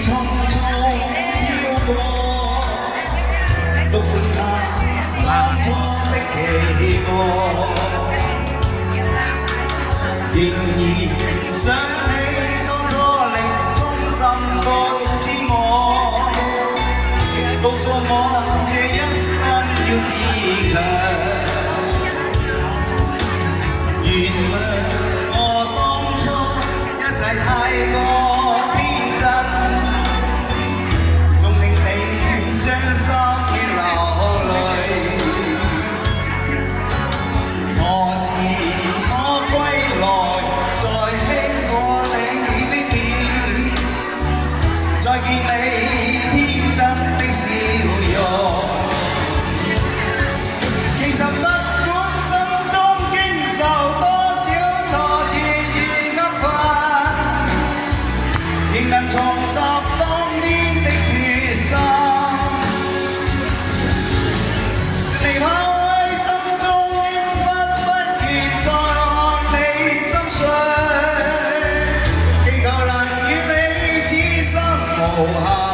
匆匆飄過，獨剩下當初的期望，仍然想起當初力衝心高之我，告訴我這一生要自強。原諒我當初一切太過天真，仲令你傷心要流淚。何時我歸來，再輕過你的臉，再見你天真的笑容。其實不管心中經受多少挫折與厄困，仍能重拾當年的決心。離開心中應不願再看你心碎，祈求能與你此生無憾。